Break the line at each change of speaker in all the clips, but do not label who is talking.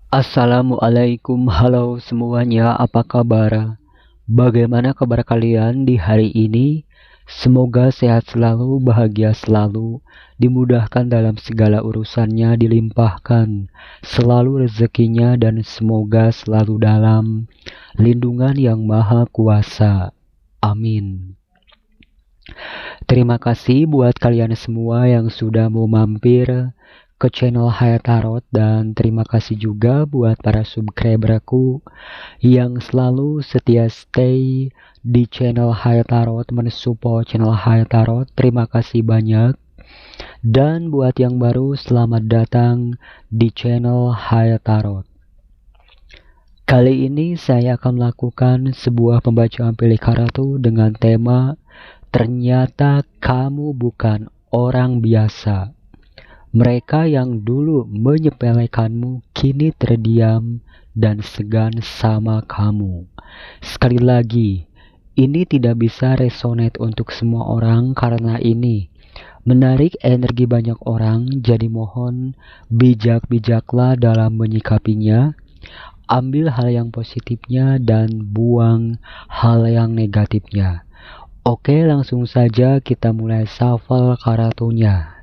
Assalamualaikum, halo semuanya, apa kabar? Bagaimana kabar kalian di hari ini? Semoga sehat selalu, bahagia selalu, dimudahkan dalam segala urusannya, dilimpahkan selalu rezekinya, dan semoga selalu dalam lindungan yang maha kuasa. Amin. Terima kasih buat kalian semua yang sudah mau mampir ke channel Hayat Tarot, dan terima kasih juga buat para subscriberku yang selalu setia stay di channel Hayat Tarot, mensupport channel Hayat Tarot. Terima kasih banyak. Dan buat yang baru, selamat datang di channel Hayat Tarot. Kali ini saya akan melakukan sebuah pembacaan pilih kartu dengan tema ternyata kamu bukan orang biasa. Mereka yang dulu menyepelekanmu kini terdiam dan segan sama kamu. Sekali lagi, ini tidak bisa resonate untuk semua orang karena ini menarik energi banyak orang, jadi mohon bijak-bijaklah dalam menyikapinya. Ambil hal yang positifnya dan buang hal yang negatifnya. Oke, langsung saja kita mulai shuffle kartunya.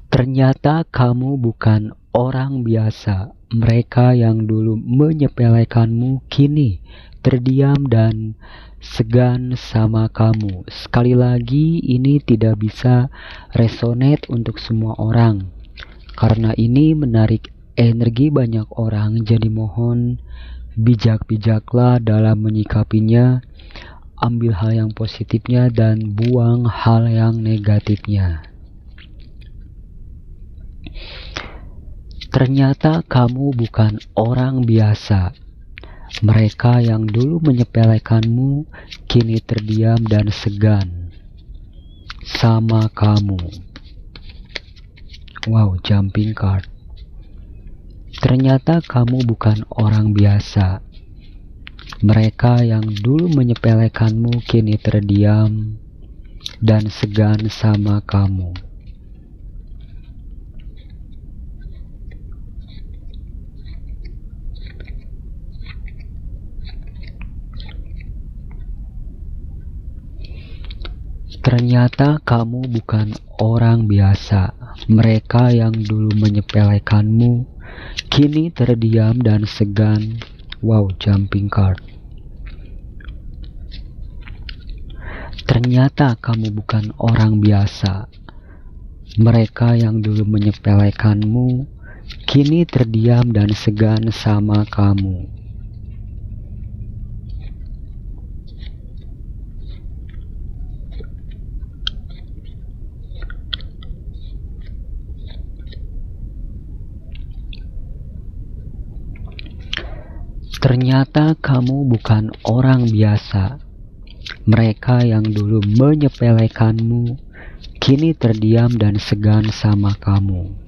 Ternyata kamu bukan orang biasa. Mereka yang dulu menyepelekanmu kini terdiam dan segan sama kamu. Sekali lagi, ini tidak bisa resonate untuk semua orang karena ini menarik energi banyak orang, jadi mohon bijak-bijaklah dalam menyikapinya. Ambil hal yang positifnya dan buang hal yang negatifnya. Ternyata kamu bukan orang biasa. Mereka yang dulu menyepelekanmu kini terdiam dan segan sama kamu. Wow, jumping card. Ternyata kamu bukan orang biasa. Mereka yang dulu menyepelekanmu kini terdiam dan segan sama kamu. Ternyata kamu bukan orang biasa. Mereka yang dulu menyepelekanmu kini terdiam dan segan. Wow, jumping card. Ternyata kamu bukan orang biasa. Mereka yang dulu menyepelekanmu kini terdiam dan segan sama kamu. Ternyata kamu bukan orang biasa. Mereka yang dulu menyepelekanmu kini terdiam dan segan sama kamu.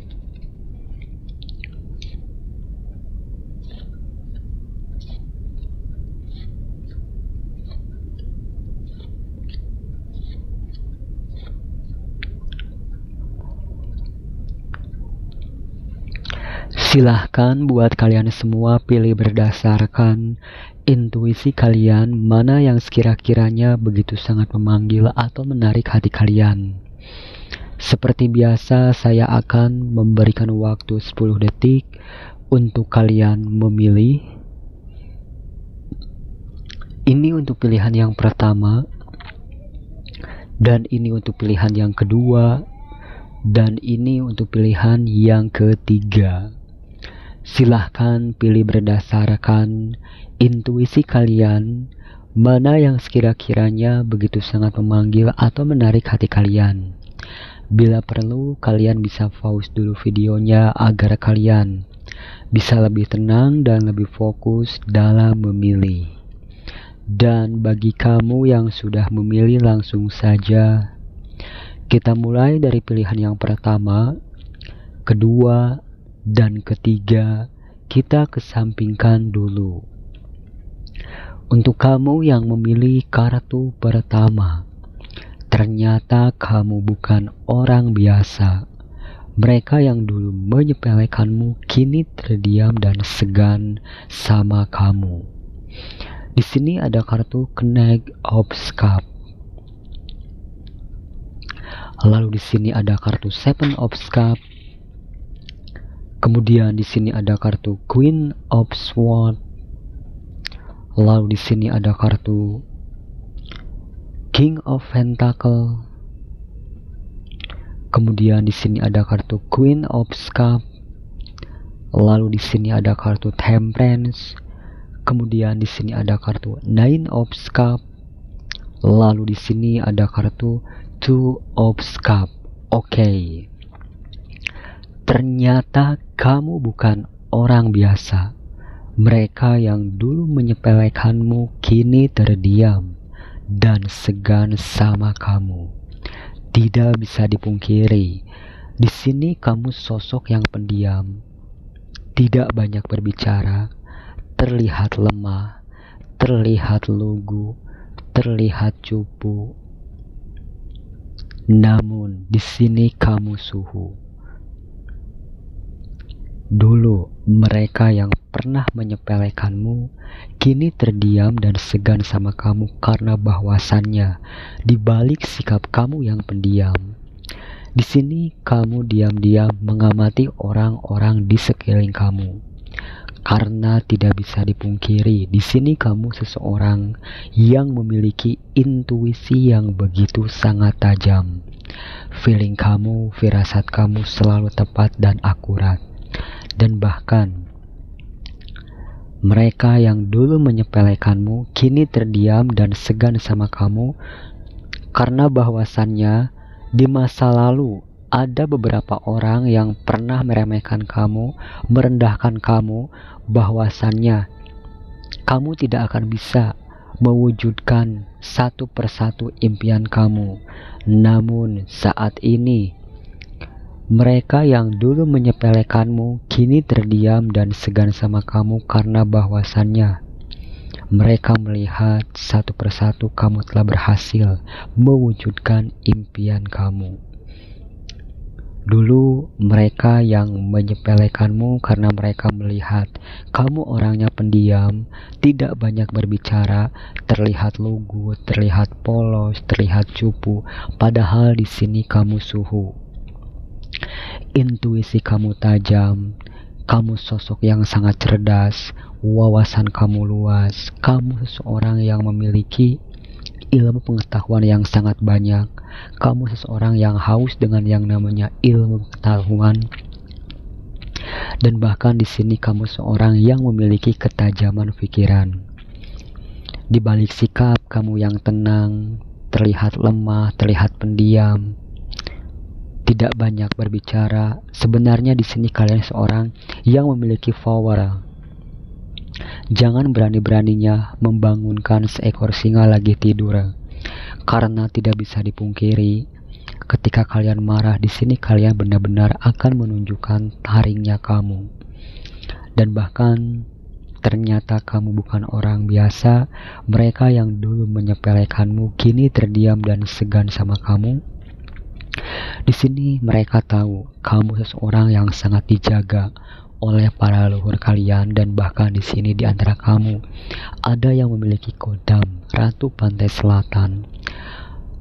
Silahkan buat kalian semua pilih berdasarkan intuisi kalian mana yang sekira-kiranya begitu sangat memanggil atau menarik hati kalian. Seperti biasa, saya akan memberikan waktu 10 detik untuk kalian memilih. Ini untuk pilihan yang pertama, dan ini untuk pilihan yang kedua, dan ini untuk pilihan yang ketiga. Silahkan pilih berdasarkan intuisi kalian mana yang sekira-kiranya begitu sangat memanggil atau menarik hati kalian. Bila perlu, kalian bisa pause dulu videonya agar kalian bisa lebih tenang dan lebih fokus dalam memilih. Dan bagi kamu yang sudah memilih, langsung saja kita mulai dari pilihan yang pertama, kedua, dan ketiga. Kita kesampingkan dulu. Untuk kamu yang memilih kartu pertama, ternyata kamu bukan orang biasa. Mereka yang dulu menyepelekanmu kini terdiam dan segan sama kamu. Di sini ada kartu Knight of Cups. Lalu di sini ada kartu Seven of Cups. Kemudian di sini ada kartu Queen of Swords. Lalu di sini ada kartu King of Pentacles. Kemudian di sini ada kartu Queen of Cups. Lalu di sini ada kartu Temperance. Kemudian di sini ada kartu Nine of Cups. Lalu di sini ada kartu Two of Cups. Oke. Ternyata kamu bukan orang biasa. Mereka yang dulu menyepelekanmu kini terdiam dan segan sama kamu. Tidak bisa dipungkiri, di sini kamu sosok yang pendiam, tidak banyak berbicara, terlihat lemah, terlihat lugu, terlihat cupu. Namun di sini kamu suhu. Dulu mereka yang pernah menyepelekanmu kini terdiam dan segan sama kamu karena bahwasannya di balik sikap kamu yang pendiam. Di sini kamu diam-diam mengamati orang-orang di sekeliling kamu. Karena tidak bisa dipungkiri, di sini kamu seseorang yang memiliki intuisi yang begitu sangat tajam. Feeling kamu, firasat kamu selalu tepat dan akurat. Dan bahkan mereka yang dulu menyepelekanmu kini terdiam dan segan sama kamu karena bahwasannya di masa lalu ada beberapa orang yang pernah meremehkan kamu, merendahkan kamu, bahwasannya kamu tidak akan bisa mewujudkan satu persatu impian kamu. Namun saat ini mereka yang dulu menyepelekanmu kini terdiam dan segan sama kamu karena bahwasannya mereka melihat satu persatu kamu telah berhasil mewujudkan impian kamu. Dulu mereka yang menyepelekanmu karena mereka melihat kamu orangnya pendiam, tidak banyak berbicara, terlihat lugu, terlihat polos, terlihat cupu, padahal di sini kamu suhu. Intuisi kamu tajam, kamu sosok yang sangat cerdas, wawasan kamu luas, kamu seseorang yang memiliki ilmu pengetahuan yang sangat banyak, kamu seseorang yang haus dengan yang namanya ilmu pengetahuan, dan bahkan di sini kamu seorang yang memiliki ketajaman pikiran. Di balik sikap kamu yang tenang, terlihat lemah, terlihat pendiam, tidak banyak berbicara. Sebenarnya di sini kalian seorang yang memiliki power. Jangan berani-beraninya membangunkan seekor singa lagi tidur, karena tidak bisa dipungkiri. Ketika kalian marah di sini kalian benar-benar akan menunjukkan taringnya kamu. Dan bahkan ternyata kamu bukan orang biasa. Mereka yang dulu menyepelekanmu kini terdiam dan segan sama kamu. Di sini mereka tahu kamu seseorang yang sangat dijaga oleh para leluhur kalian, dan bahkan di sini di antara kamu ada yang memiliki kodam Ratu Pantai Selatan.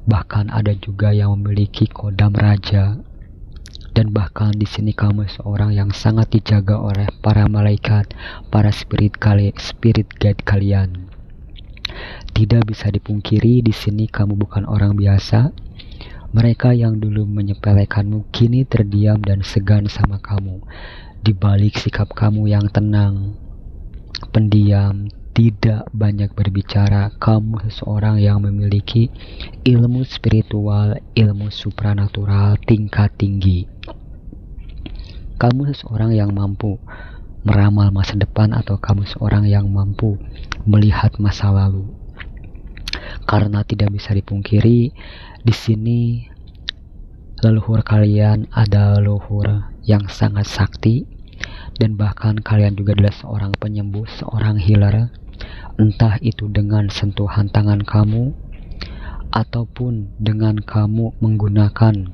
Bahkan ada juga yang memiliki kodam raja. Dan bahkan di sini kamu seorang yang sangat dijaga oleh para malaikat, para spirit guide kalian. Tidak bisa dipungkiri di sini kamu bukan orang biasa. Mereka yang dulu menyepelekanmu kini terdiam dan segan sama kamu. Di balik sikap kamu yang tenang, pendiam, tidak banyak berbicara, kamu seseorang yang memiliki ilmu spiritual, ilmu supranatural tingkat tinggi. Kamu seseorang yang mampu meramal masa depan, atau kamu seorang yang mampu melihat masa lalu. Karena tidak bisa dipungkiri, di sini leluhur kalian ada leluhur yang sangat sakti, dan bahkan kalian juga adalah seorang penyembuh, seorang healer. Entah itu dengan sentuhan tangan kamu, ataupun dengan kamu menggunakan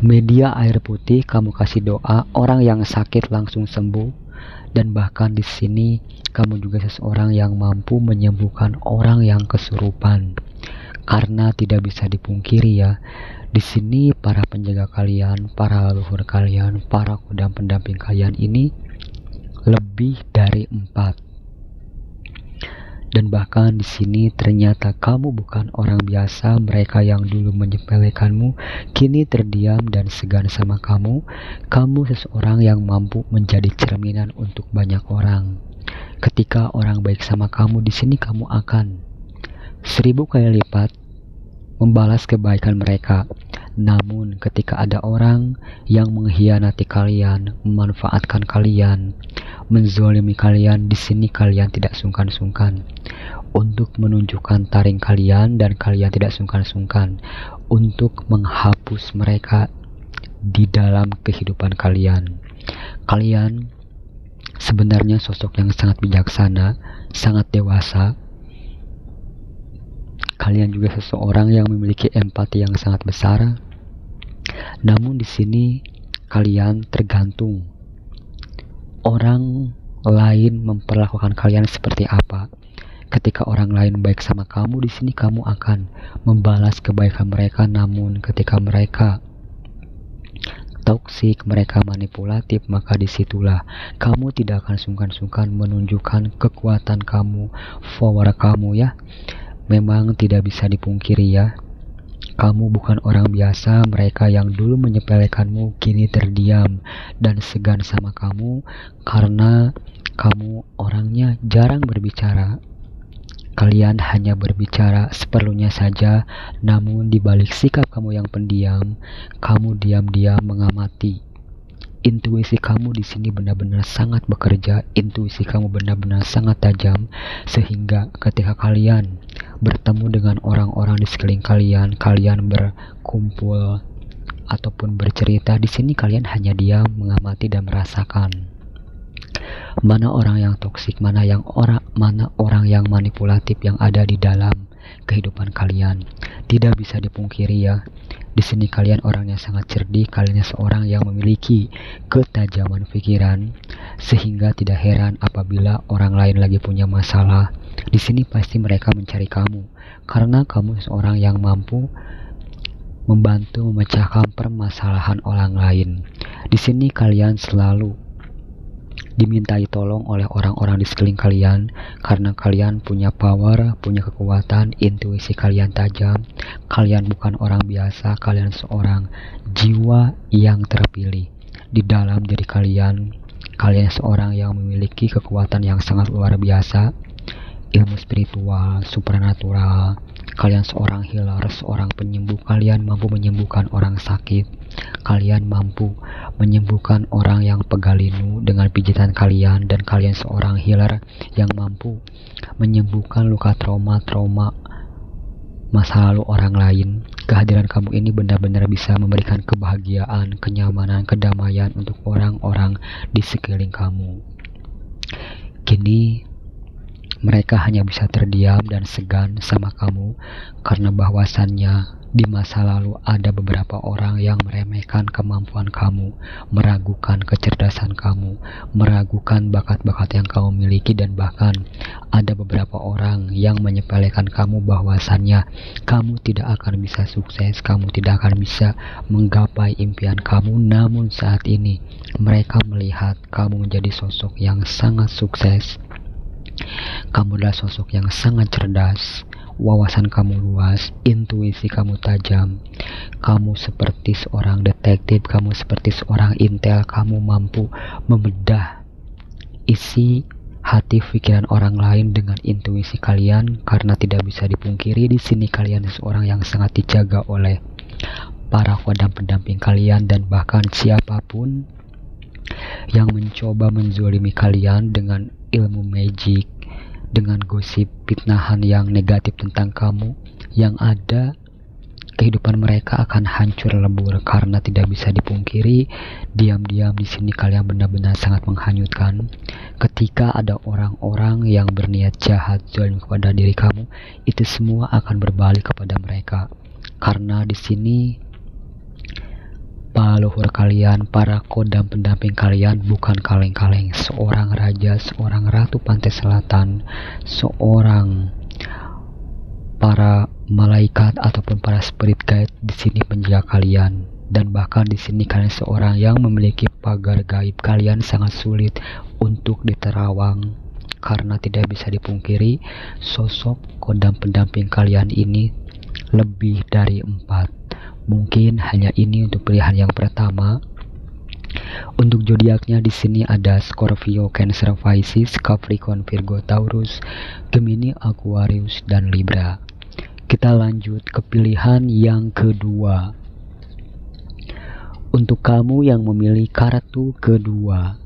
Media air putih kamu kasih doa, orang yang sakit langsung sembuh. Dan bahkan di sini kamu juga seseorang yang mampu menyembuhkan orang yang kesurupan. Karena tidak bisa dipungkiri ya, di sini para penjaga kalian, para leluhur kalian, para kodam pendamping kalian ini lebih dari 4. Dan bahkan di sini ternyata kamu bukan orang biasa. Mereka yang dulu menyepelekanmu kini terdiam dan segan sama kamu. Kamu seseorang yang mampu menjadi cerminan untuk banyak orang. Ketika orang baik sama kamu, di sini kamu akan 1000 kali lipat membalas kebaikan mereka. Namun ketika ada orang yang mengkhianati kalian, memanfaatkan kalian, menzolimi kalian, di sini kalian tidak sungkan-sungkan untuk menunjukkan taring kalian, dan kalian tidak sungkan-sungkan untuk menghapus mereka di dalam kehidupan kalian. Kalian sebenarnya sosok yang sangat bijaksana, sangat dewasa. Kalian juga seseorang yang memiliki empati yang sangat besar. Namun di sini kalian tergantung orang lain memperlakukan kalian seperti apa. Ketika orang lain baik sama kamu, di sini kamu akan membalas kebaikan mereka. Namun ketika mereka toksik, mereka manipulatif, maka disitulah kamu tidak akan sungkan-sungkan menunjukkan kekuatan kamu, power kamu ya. Memang tidak bisa dipungkiri ya, kamu bukan orang biasa. Mereka yang dulu menyepelekanmu kini terdiam dan segan sama kamu karena kamu orangnya jarang berbicara. Kalian hanya berbicara seperlunya saja, namun di balik sikap kamu yang pendiam, kamu diam-diam mengamati. Intuisi kamu di sini benar-benar sangat bekerja, intuisi kamu benar-benar sangat tajam, sehingga ketika kalian bertemu dengan orang-orang di sekeliling kalian, kalian berkumpul ataupun bercerita, di sini kalian hanya diam, mengamati dan merasakan mana orang yang toksik, mana orang yang manipulatif yang ada di dalam kehidupan kalian. Tidak bisa dipungkiri ya, di sini kalian orangnya sangat cerdik, kalian seorang yang memiliki ketajaman pikiran, sehingga tidak heran apabila orang lain lagi punya masalah. Di sini pasti mereka mencari kamu, karena kamu seorang yang mampu membantu memecahkan permasalahan orang lain. Di sini kalian selalu dimintai tolong oleh orang-orang di sekeliling kalian, karena kalian punya power, punya kekuatan, intuisi kalian tajam. Kalian bukan orang biasa, kalian seorang jiwa yang terpilih. Di dalam diri kalian, kalian seorang yang memiliki kekuatan yang sangat luar biasa, ilmu spiritual, supranatural. Kalian seorang healer, seorang penyembuh. Kalian mampu menyembuhkan orang sakit. Kalian mampu menyembuhkan orang yang pegalinu dengan pijitan kalian. Dan kalian seorang healer yang mampu menyembuhkan luka trauma masa lalu orang lain. Kehadiran kamu ini benar-benar bisa memberikan kebahagiaan, kenyamanan, kedamaian untuk orang-orang di sekeliling kamu. Kini mereka hanya bisa terdiam dan segan sama kamu karena bahwasannya di masa lalu ada beberapa orang yang meremehkan kemampuan kamu, meragukan kecerdasan kamu, meragukan bakat-bakat yang kamu miliki, dan bahkan ada beberapa orang yang menyepelekan kamu bahwasannya kamu tidak akan bisa sukses, kamu tidak akan bisa menggapai impian kamu. Namun saat ini mereka melihat kamu menjadi sosok yang sangat sukses. Kamu adalah sosok yang sangat cerdas, wawasan kamu luas, intuisi kamu tajam. Kamu seperti seorang detektif, kamu seperti seorang intel. Kamu mampu membedah isi hati pikiran orang lain dengan intuisi kalian, karena tidak bisa dipungkiri di sini kalian seorang yang sangat dijaga oleh para kodam pendamping kalian, dan bahkan siapapun yang mencoba menzolimi kalian dengan ilmu magic, dengan gosip fitnahan yang negatif tentang kamu, yang ada kehidupan mereka akan hancur lebur. Karena tidak bisa dipungkiri, diam-diam di sini kalian benar-benar sangat menghanyutkan. Ketika ada orang-orang yang berniat jahat zalim kepada diri kamu, itu semua akan berbalik kepada mereka. Karena di sini Para leluhur kalian, para kodam pendamping kalian bukan kaleng-kaleng. Seorang raja, seorang ratu pantai selatan, seorang para malaikat ataupun para spirit guide di sini menjaga kalian. Dan bahkan di sini kalian seorang yang memiliki pagar gaib. Kalian sangat sulit untuk diterawang karena tidak bisa dipungkiri sosok kodam pendamping kalian ini lebih dari 4. Mungkin hanya ini untuk pilihan yang pertama. Untuk zodiaknya di sini ada Scorpio, Cancer, Pisces, Capricorn, Virgo, Taurus, Gemini, Aquarius, dan Libra. Kita lanjut ke pilihan yang kedua. Untuk kamu yang memilih kartu kedua,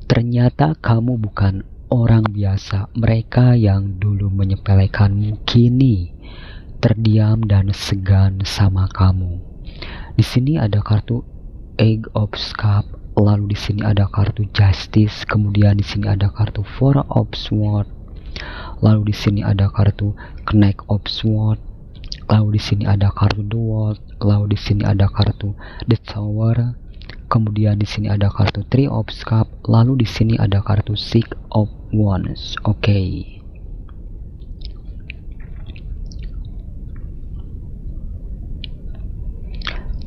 ternyata kamu bukan orang biasa. Mereka yang dulu menyepelekanmu kini terdiam dan segan sama kamu. Di sini ada kartu Eight of Cups, lalu di sini ada kartu Justice, kemudian di sini ada kartu Four of Swords, lalu di sini ada kartu Knight of Swords, lalu di sini ada kartu The World, lalu di sini ada kartu The Tower, kemudian di sini ada kartu Three of Cups, lalu di sini ada kartu Six of Wands. Oke.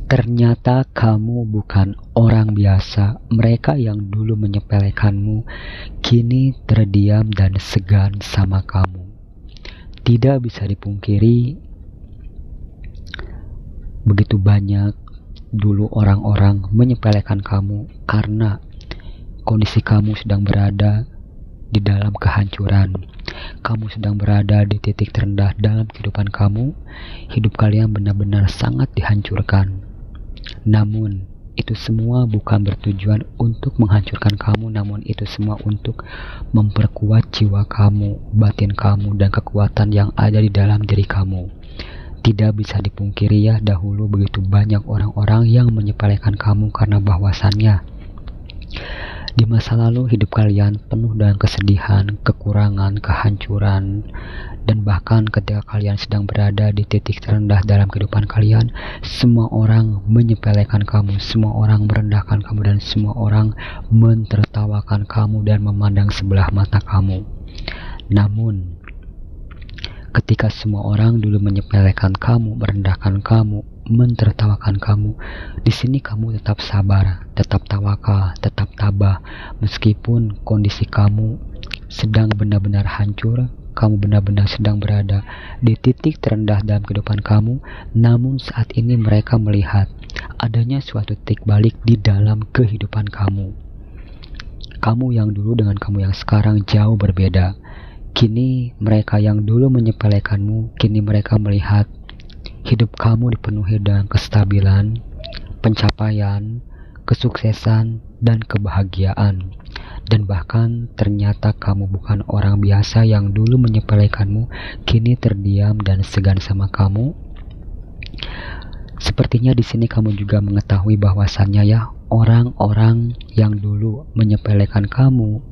Ternyata kamu bukan orang biasa. Mereka yang dulu menyepelekanmu kini terdiam dan segan sama kamu. Tidak bisa dipungkiri, begitu banyak dulu orang-orang menyepelekan kamu karena kondisi kamu sedang berada di dalam kehancuran. Kamu sedang berada di titik terendah dalam kehidupan kamu. Hidup kalian benar-benar sangat dihancurkan. Namun itu semua bukan bertujuan untuk menghancurkan kamu, namun itu semua untuk memperkuat jiwa kamu, batin kamu, dan kekuatan yang ada di dalam diri kamu. Tidak bisa dipungkiri ya, dahulu begitu banyak orang-orang yang menyepelekan kamu karena bahwasannya di masa lalu hidup kalian penuh dengan kesedihan, kekurangan, kehancuran, dan bahkan ketika kalian sedang berada di titik terendah dalam kehidupan kalian, semua orang menyepelekan kamu, semua orang merendahkan kamu, dan semua orang mentertawakan kamu dan memandang sebelah mata kamu. Namun, ketika semua orang dulu menyepelekan kamu, merendahkan kamu, mentertawakan kamu, di sini kamu tetap sabar, tetap tawakal, tetap tabah, meskipun kondisi kamu sedang benar-benar hancur, kamu benar-benar sedang berada di titik terendah dalam kehidupan kamu. Namun saat ini mereka melihat adanya suatu titik balik di dalam kehidupan kamu. Kamu yang dulu dengan kamu yang sekarang jauh berbeda. Kini mereka yang dulu menyepelekanmu, kini mereka melihat hidup kamu dipenuhi dengan kestabilan, pencapaian, kesuksesan, dan kebahagiaan. Dan bahkan ternyata kamu bukan orang biasa yang dulu menyepelekanmu, kini terdiam dan segan sama kamu. Sepertinya di sini kamu juga mengetahui bahwasannya ya, orang-orang yang dulu menyepelekan kamu,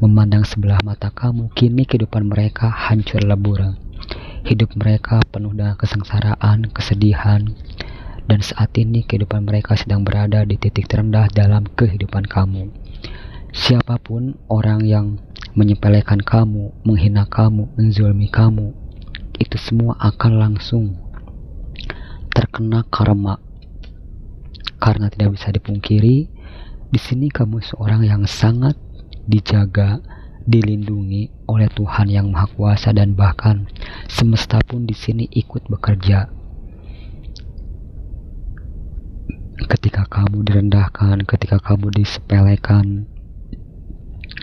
memandang sebelah mata kamu, kini kehidupan mereka hancur lebur. Hidup mereka penuh dengan kesengsaraan, kesedihan, dan saat ini kehidupan mereka sedang berada di titik terendah dalam kehidupan kamu. Siapapun orang yang menyepelekan kamu, menghina kamu, menzalimi kamu, itu semua akan langsung terkena karma. Karena tidak bisa dipungkiri, di sini kamu seorang yang sangat dijaga, dilindungi oleh Tuhan yang Maha Kuasa, dan bahkan semesta pun di sini ikut bekerja. Ketika kamu direndahkan, ketika kamu disepelekan,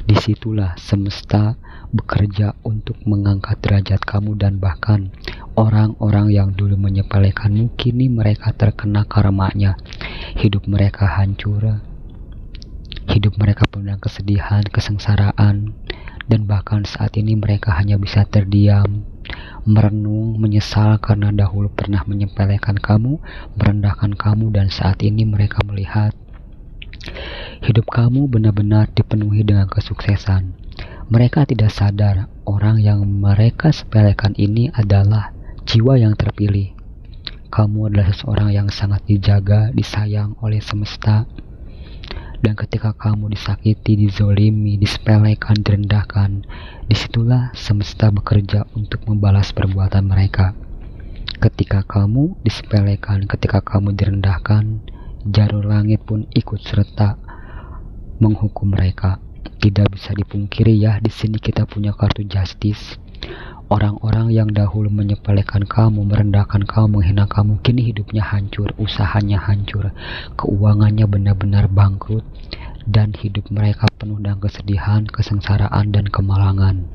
disitulah semesta bekerja untuk mengangkat derajat kamu, dan bahkan orang-orang yang dulu menyepelekanmu kini mereka terkena karmanya. Hidup mereka hancur, hidup mereka penuh dengan kesedihan, kesengsaraan, dan bahkan saat ini mereka hanya bisa terdiam, merenung, menyesal karena dahulu pernah menyepelekan kamu, merendahkan kamu, dan saat ini mereka melihat hidup kamu benar-benar dipenuhi dengan kesuksesan. Mereka tidak sadar orang yang mereka sepelekan ini adalah jiwa yang terpilih. Kamu adalah seseorang yang sangat dijaga, disayang oleh semesta. Dan ketika kamu disakiti, dizolimi, disepelekan, direndahkan, disitulah semesta bekerja untuk membalas perbuatan mereka. Ketika kamu disepelekan, ketika kamu direndahkan, jarum langit pun ikut serta menghukum mereka. Tidak bisa dipungkiri ya, di sini kita punya kartu justice. Orang-orang yang dahulu menyepelekan kamu, merendahkan kamu, menghina kamu, kini hidupnya hancur, usahanya hancur, keuangannya benar-benar bangkrut, dan hidup mereka penuh dengan kesedihan, kesengsaraan, dan kemalangan.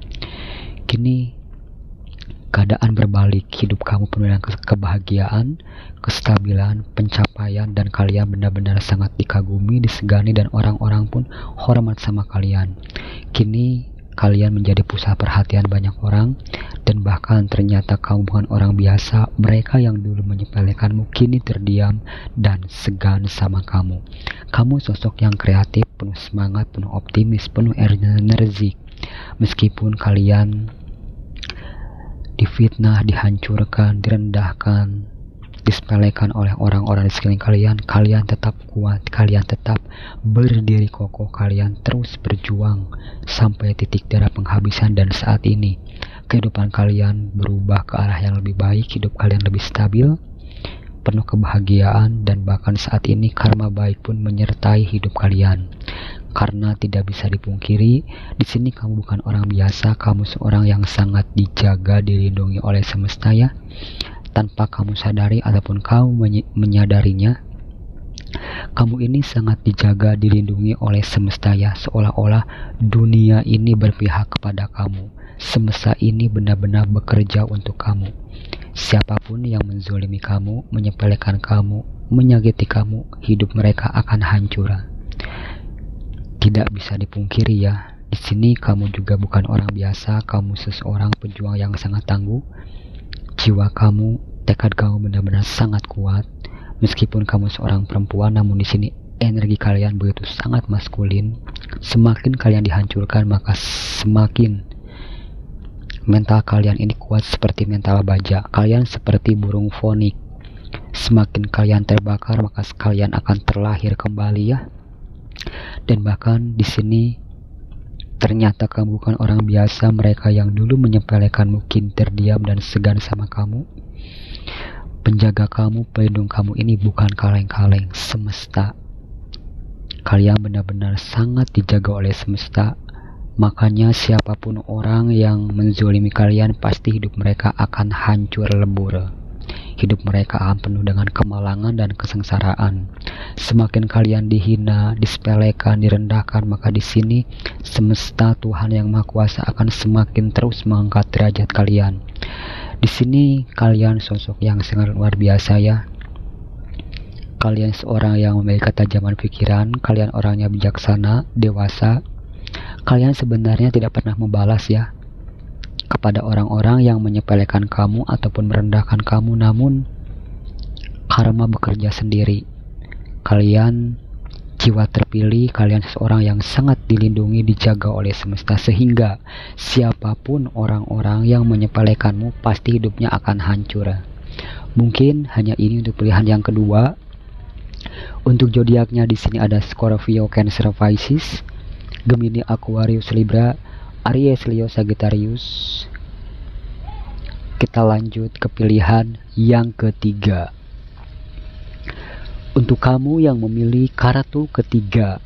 Kini keadaan berbalik, hidup kamu penuh dengan kebahagiaan, kestabilan, pencapaian, dan kalian benar-benar sangat dikagumi, disegani, dan orang-orang pun hormat sama kalian. Kini kalian menjadi pusat perhatian banyak orang, dan bahkan ternyata kamu bukan orang biasa. Mereka yang dulu menyepelekanmu kini terdiam dan segan sama kamu. Kamu sosok yang kreatif, penuh semangat, penuh optimis, penuh energi. Meskipun kalian difitnah, dihancurkan, direndahkan, disepelekan oleh orang-orang di sekeliling kalian, kalian tetap kuat, kalian tetap berdiri kokoh, kalian terus berjuang sampai titik darah penghabisan. Dan saat ini kehidupan kalian berubah ke arah yang lebih baik, hidup kalian lebih stabil, penuh kebahagiaan, dan bahkan saat ini karma baik pun menyertai hidup kalian. Karena tidak bisa dipungkiri, di sini kamu bukan orang biasa, kamu seorang yang sangat dijaga, dilindungi oleh semesta ya. Tanpa kamu sadari ataupun kamu menyadarinya, kamu ini sangat dijaga, dilindungi oleh semesta ya. Seolah-olah dunia ini berpihak kepada kamu. Semesta ini benar-benar bekerja untuk kamu. Siapapun yang menzolimi kamu, menyepelekan kamu, menyakiti kamu, hidup mereka akan hancur. Tidak bisa dipungkiri ya, di sini kamu juga bukan orang biasa, kamu seseorang pejuang yang sangat tangguh. Jiwa kamu, tekad kamu benar-benar sangat kuat. Meskipun kamu seorang perempuan, namun di sini energi kalian begitu sangat maskulin. Semakin kalian dihancurkan, maka semakin mental kalian ini kuat seperti mental baja. Kalian seperti burung fonik. Semakin kalian terbakar, maka kalian akan terlahir kembali ya. Dan bahkan di sini ternyata kamu bukan orang biasa. Mereka yang dulu menyepelekanmu kini terdiam dan segan sama kamu. Penjaga kamu, pelindung kamu ini bukan kaleng-kaleng, semesta. Kalian benar-benar sangat dijaga oleh semesta. Makanya siapapun orang yang menzolimi kalian, pasti hidup mereka akan hancur lebur. Hidup mereka akan penuh dengan kemalangan dan kesengsaraan. Semakin kalian dihina, disepelekan, direndahkan, maka di sini semesta, Tuhan yang Maha Kuasa akan semakin terus mengangkat derajat kalian. Di sini kalian sosok yang sangat luar biasa ya. Kalian seorang yang memiliki ketajaman pikiran, kalian orangnya bijaksana, dewasa. Kalian sebenarnya tidak pernah membalas ya kepada orang-orang yang menyepelekan kamu ataupun merendahkan kamu, namun karma bekerja sendiri. Kalian jiwa terpilih, kalian seseorang yang sangat dilindungi, dijaga oleh semesta, sehingga siapapun orang-orang yang menyepelekanmu pasti hidupnya akan hancur. Mungkin hanya ini untuk pilihan yang kedua. Untuk zodiaknya di sini ada Scorpio, Cancer, Pisces, Gemini, Aquarius, Libra, Aries, Leo, Sagittarius. Kita lanjut ke pilihan yang ketiga. Untuk kamu yang memilih kartu ketiga,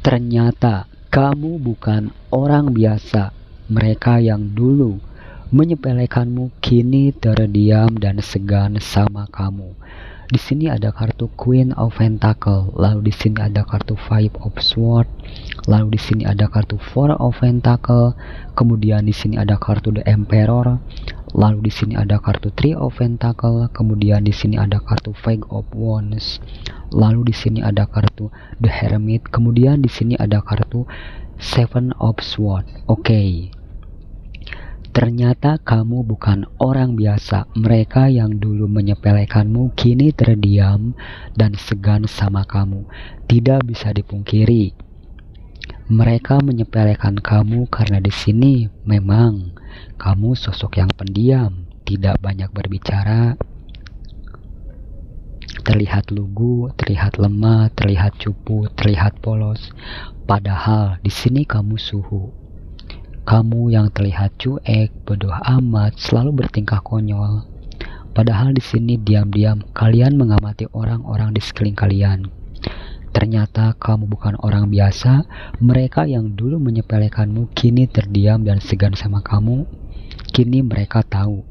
ternyata kamu bukan orang biasa. Mereka yang dulu menyepelekanmu kini terdiam dan segan sama kamu. Di sini ada kartu Queen of Pentacle, lalu di sini ada kartu Five of Swords, lalu di sini ada kartu Four of Pentacle, kemudian di sini ada kartu The Emperor, lalu di sini ada kartu Three of Pentacle, kemudian di sini ada kartu Five of Wands, lalu di sini ada kartu The Hermit, kemudian di sini ada kartu Seven of Swords. Oke. Ternyata kamu bukan orang biasa. Mereka yang dulu menyepelekanmu kini terdiam dan segan sama kamu. Tidak bisa dipungkiri, mereka menyepelekan kamu karena di sini memang kamu sosok yang pendiam, tidak banyak berbicara, terlihat lugu, terlihat lemah, terlihat cupu, terlihat polos. Padahal di sini kamu suhu. Kamu yang terlihat cuek, bodoh amat, selalu bertingkah konyol. Padahal di sini diam-diam kalian mengamati orang-orang di sekeliling kalian. Ternyata kamu bukan orang biasa. Mereka yang dulu menyepelekanmu kini terdiam dan segan sama kamu. Kini mereka tahu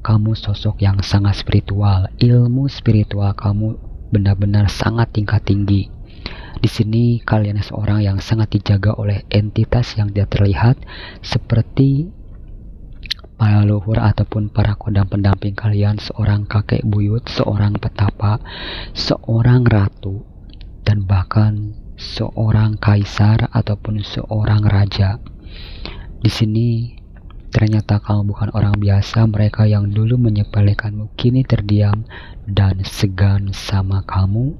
kamu sosok yang sangat spiritual. Ilmu spiritual kamu benar-benar sangat tingkat tinggi. Di sini kalian seorang yang sangat dijaga oleh entitas yang tidak terlihat, seperti para leluhur ataupun para kodam pendamping kalian, seorang kakek buyut, seorang petapa, seorang ratu, dan bahkan seorang kaisar ataupun seorang raja. Di sini ternyata kamu bukan orang biasa. Mereka yang dulu menyepelekanmu kini terdiam dan segan sama kamu.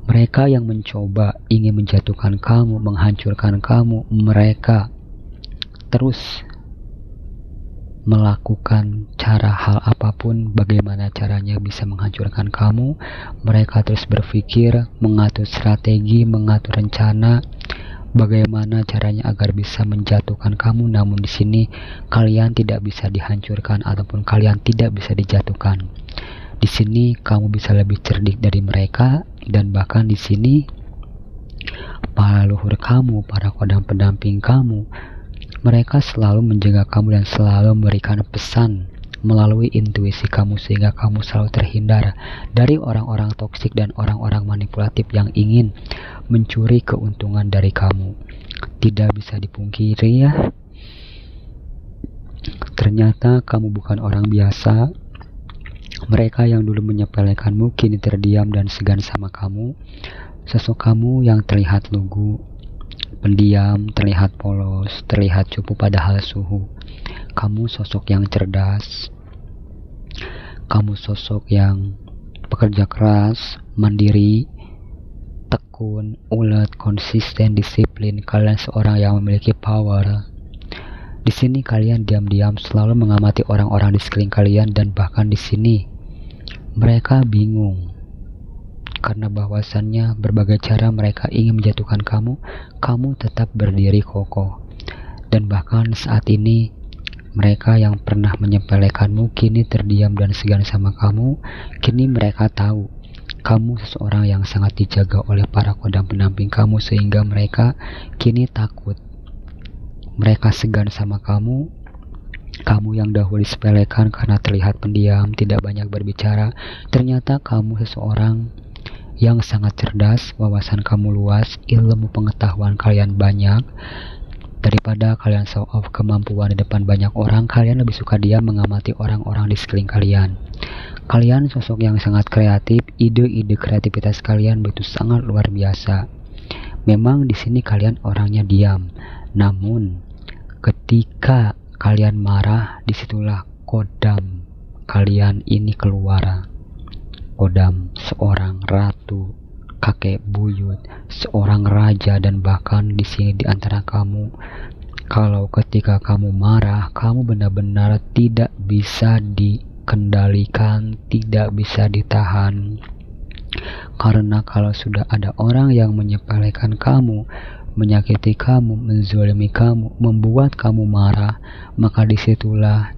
Mereka yang mencoba ingin menjatuhkan kamu, menghancurkan kamu, mereka terus melakukan cara hal apapun bagaimana caranya bisa menghancurkan kamu. Mereka terus berpikir, mengatur strategi, mengatur rencana bagaimana caranya agar bisa menjatuhkan kamu. Namun di sini kalian tidak bisa dihancurkan ataupun kalian tidak bisa dijatuhkan. Di sini kamu bisa lebih cerdik dari mereka, dan bahkan di sini para leluhur kamu, para kodam pendamping kamu, mereka selalu menjaga kamu dan selalu memberikan pesan melalui intuisi kamu, sehingga kamu selalu terhindar dari orang-orang toksik dan orang-orang manipulatif yang ingin mencuri keuntungan dari kamu. Tidak bisa dipungkiri ya, ternyata kamu bukan orang biasa. Mereka yang dulu menyepelekanmu kini terdiam dan segan sama kamu. Sosok kamu yang terlihat lugu, pendiam, terlihat polos, terlihat cupu padahal suhu. Kamu sosok yang cerdas. Kamu sosok yang pekerja keras, mandiri, tekun, ulet, konsisten, disiplin. Kalian seorang yang memiliki power. Di sini kalian diam-diam selalu mengamati orang-orang di sekeliling kalian, dan bahkan di sini mereka bingung karena bahwasannya berbagai cara mereka ingin menjatuhkan kamu, kamu tetap berdiri kokoh. Dan bahkan saat ini mereka yang pernah menyepelekanmu kini terdiam dan segan sama kamu. Kini mereka tahu kamu seseorang yang sangat dijaga oleh para kodam pendamping kamu, sehingga mereka kini takut. Mereka segan sama kamu. Kamu yang dahulu disepelekan karena terlihat pendiam, tidak banyak berbicara. Ternyata kamu seseorang yang sangat cerdas, wawasan kamu luas, ilmu pengetahuan kalian banyak. Daripada kalian show off kemampuan di depan banyak orang, kalian lebih suka diam mengamati orang-orang di sekeliling kalian. Kalian sosok yang sangat kreatif, ide-ide kreativitas kalian begitu sangat luar biasa. Memang di sini kalian orangnya diam, namun ketika kalian marah, disitulah kodam kalian ini keluar. Kodam seorang ratu, kakek buyut, seorang raja, dan bahkan di sini di antara kamu, kalau ketika kamu marah, kamu benar-benar tidak bisa dikendalikan, tidak bisa ditahan. Karena kalau sudah ada orang yang menyepelekan kamu, menyakiti kamu, menzalimi kamu, membuat kamu marah, maka disitulah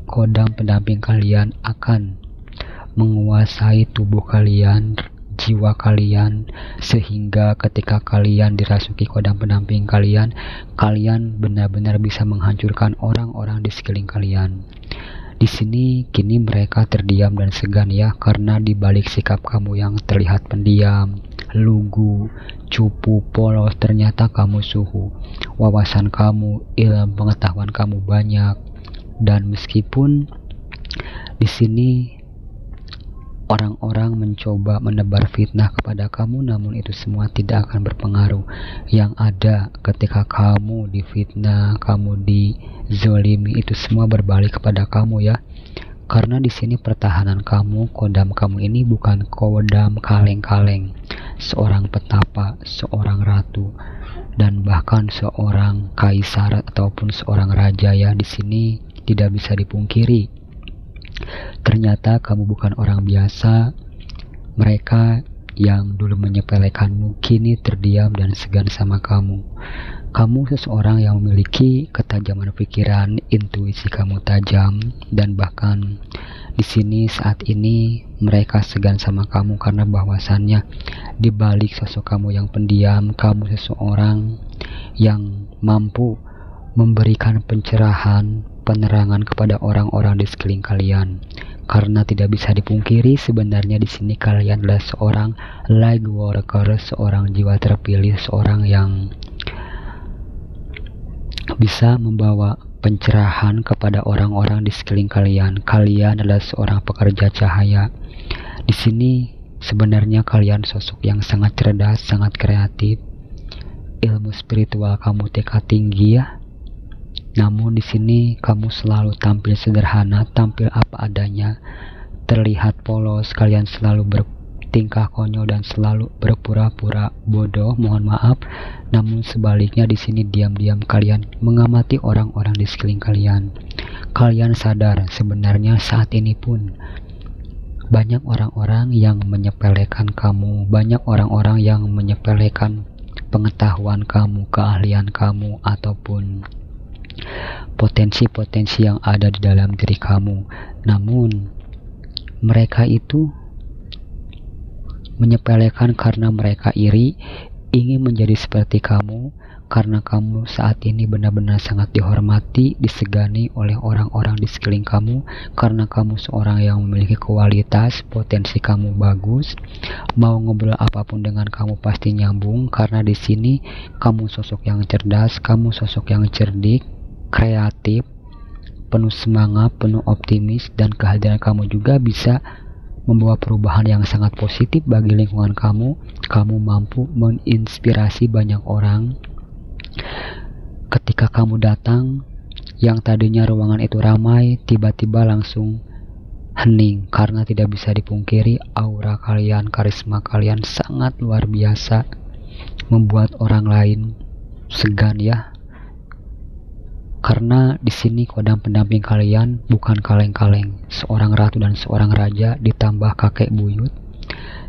kodam pendamping kalian akan menguasai tubuh kalian, jiwa kalian, sehingga ketika kalian dirasuki kodam pendamping kalian, kalian benar-benar bisa menghancurkan orang-orang di sekeliling kalian. Di sini kini mereka terdiam dan segan ya, karena dibalik sikap kamu yang terlihat pendiam, lugu, cupu, polos, ternyata kamu suhu. Wawasan kamu, ilmu pengetahuan kamu banyak, dan meskipun di sini orang-orang mencoba menebar fitnah kepada kamu, namun itu semua tidak akan berpengaruh. Yang ada ketika kamu difitnah, kamu dizolimi, itu semua berbalik kepada kamu ya. Karena di sini pertahanan kamu, kodam kamu ini bukan kodam kaleng-kaleng, seorang petapa, seorang ratu, dan bahkan seorang kaisar ataupun seorang raja ya. Di sini tidak bisa dipungkiri Ternyata kamu bukan orang biasa. Mereka yang dulu menyepelekanmu kini terdiam dan segan sama kamu. Kamu seseorang yang memiliki ketajaman pikiran, intuisi kamu tajam, dan bahkan di sini saat ini mereka segan sama kamu karena bahwasannya di balik sosok kamu yang pendiam, kamu seseorang yang mampu memberikan pencerahan, penerangan kepada orang-orang di sekeliling kalian. Karena tidak bisa dipungkiri sebenarnya di sini kalian adalah seorang light worker, seorang jiwa terpilih, seorang yang bisa membawa pencerahan kepada orang-orang di sekeliling kalian. Kalian adalah seorang pekerja cahaya. Di sini sebenarnya kalian sosok yang sangat cerdas, sangat kreatif. Ilmu spiritual kamu tingkat tinggi ya. Namun di sini kamu selalu tampil sederhana, tampil apa adanya, terlihat polos, kalian selalu bertingkah konyol dan selalu berpura-pura bodoh, mohon maaf. Namun sebaliknya di sini diam-diam kalian mengamati orang-orang di sekeliling kalian. Kalian sadar sebenarnya saat ini pun banyak orang-orang yang menyepelekan kamu, banyak orang-orang yang menyepelekan pengetahuan kamu, keahlian kamu, ataupun potensi-potensi yang ada di dalam diri kamu. Namun mereka itu menyepelekan karena mereka iri, ingin menjadi seperti kamu, karena kamu saat ini benar-benar sangat dihormati, disegani oleh orang-orang di sekeliling kamu, karena kamu seorang yang memiliki kualitas, potensi kamu bagus, mau ngobrol apapun dengan kamu pasti nyambung, karena di sini kamu sosok yang cerdas, kamu sosok yang cerdik, kreatif, penuh semangat, penuh optimis, dan kehadiran kamu juga bisa membawa perubahan yang sangat positif bagi lingkungan kamu. Kamu mampu menginspirasi banyak orang. Ketika kamu datang, yang tadinya ruangan itu ramai, tiba-tiba langsung hening, karena tidak bisa dipungkiri aura kalian, karisma kalian sangat luar biasa, membuat orang lain segan ya. Karena di sini kodam pendamping kalian bukan kaleng-kaleng, seorang ratu dan seorang raja ditambah kakek buyut,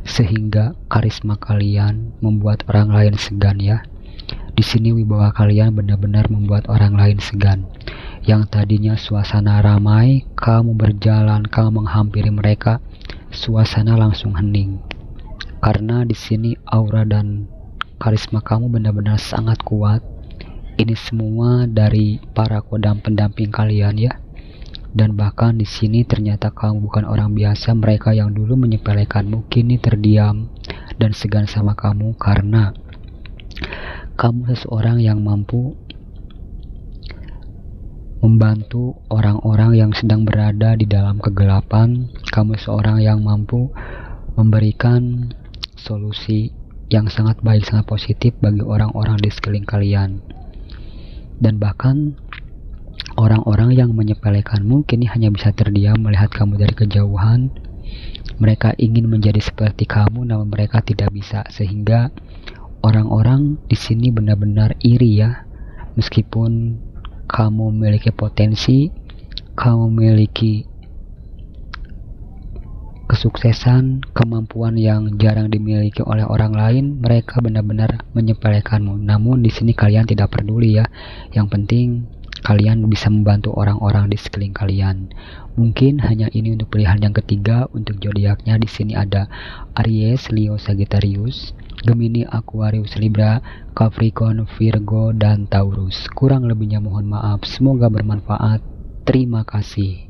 sehingga karisma kalian membuat orang lain segan ya. Di sini wibawa kalian benar-benar membuat orang lain segan. Yang tadinya suasana ramai, kamu berjalan, kamu menghampiri mereka, suasana langsung hening. Karena di sini aura dan karisma kamu benar-benar sangat kuat. Ini semua dari para kodam pendamping kalian ya. Dan bahkan di sini ternyata kamu bukan orang biasa. Mereka yang dulu menyepelekanmu kini terdiam dan segan sama kamu karena kamu seseorang yang mampu membantu orang-orang yang sedang berada di dalam kegelapan. Kamu seorang yang mampu memberikan solusi yang sangat baik, sangat positif bagi orang-orang di sekeliling kalian. Dan bahkan orang-orang yang menyepelekanmu kini hanya bisa terdiam melihat kamu dari kejauhan. Mereka ingin menjadi seperti kamu, namun mereka tidak bisa, sehingga orang-orang di sini benar-benar iri ya. Meskipun kamu memiliki potensi, kamu memiliki kesuksesan, kemampuan yang jarang dimiliki oleh orang lain, mereka benar-benar menyepelekanmu. Namun di sini kalian tidak peduli ya. Yang penting kalian bisa membantu orang-orang di sekeliling kalian. Mungkin hanya ini untuk pilihan yang ketiga. Untuk zodiaknya di sini ada Aries, Leo, Sagittarius, Gemini, Aquarius, Libra, Capricorn, Virgo, dan Taurus. Kurang lebihnya mohon maaf. Semoga bermanfaat. Terima kasih.